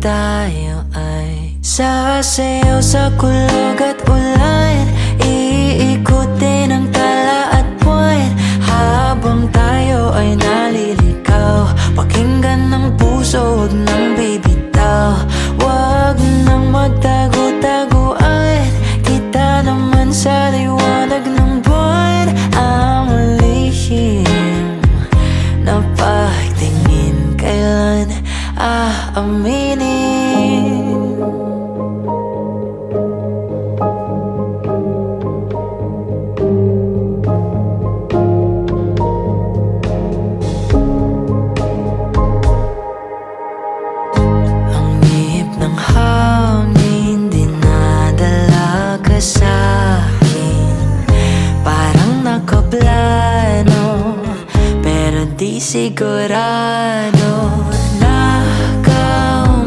tayo ay sasayaw sa kulog at ulan. Iikutin ang tala at buwan habang tayo ay naliligaw. Pakinggan ng puso, huwag nang bibitaw. Huwag nang magtago-taguan. Kita naman sa liwanag ng buwan ang lihim na pagtingin kailan aaminin. Ang ihip ng hangin dinadala ka sa'kin. Parang nakaplano pero di sigurado.